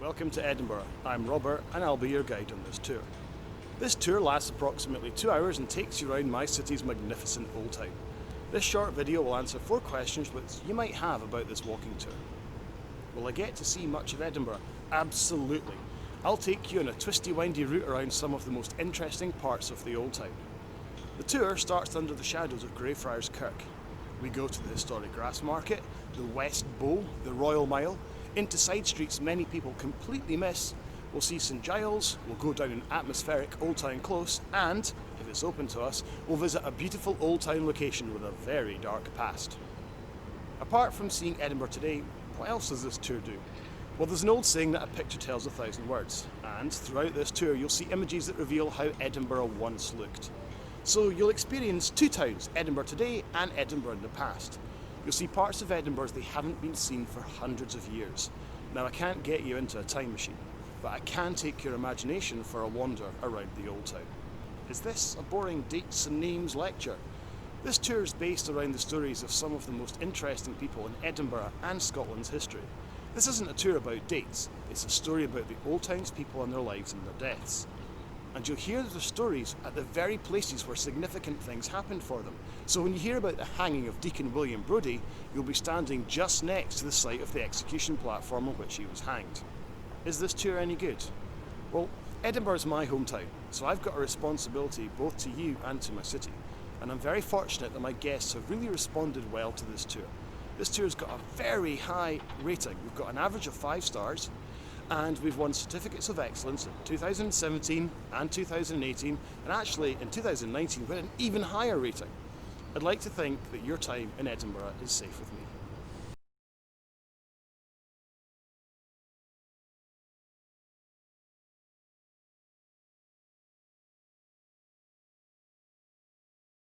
Welcome to Edinburgh. I'm Robert and I'll be your guide on this tour. This tour lasts approximately 2 hours and takes you around my city's magnificent old town. This short video will answer 4 questions which you might have about this walking tour. Will I get to see much of Edinburgh? Absolutely. I'll take you on a twisty windy route around some of the most interesting parts of the old town. The tour starts under the shadows of Greyfriars Kirk. We go to the historic grass market, the West Bow, the Royal Mile, into side streets many people completely miss. We'll see St Giles, we'll go down an atmospheric Old Town Close, and, if it's open to us, we'll visit a beautiful old town location with a very dark past. Apart from seeing Edinburgh today, what else does this tour do? Well, there's an old saying that a picture tells 1,000 words, and throughout this tour you'll see images that reveal how Edinburgh once looked. So you'll experience 2 towns, Edinburgh today and Edinburgh in the past. You'll see parts of Edinburgh they haven't been seen for hundreds of years. Now I can't get you into a time machine, but I can take your imagination for a wander around the old town. Is this a boring dates and names lecture? This tour is based around the stories of some of the most interesting people in Edinburgh and Scotland's history. This isn't a tour about dates, it's a story about the old town's people and their lives and their deaths. And you'll hear their stories at the very places where significant things happened for them. So when you hear about the hanging of Deacon William Brodie, you'll be standing just next to the site of the execution platform on which he was hanged. Is this tour any good? Well, Edinburgh's my hometown, so I've got a responsibility both to you and to my city. And I'm very fortunate that my guests have really responded well to this tour. This tour's got a very high rating. We've got an average of 5 stars, and we've won certificates of excellence in 2017 and 2018, and actually in 2019 we had an even higher rating. I'd like to think that your time in Edinburgh is safe with me.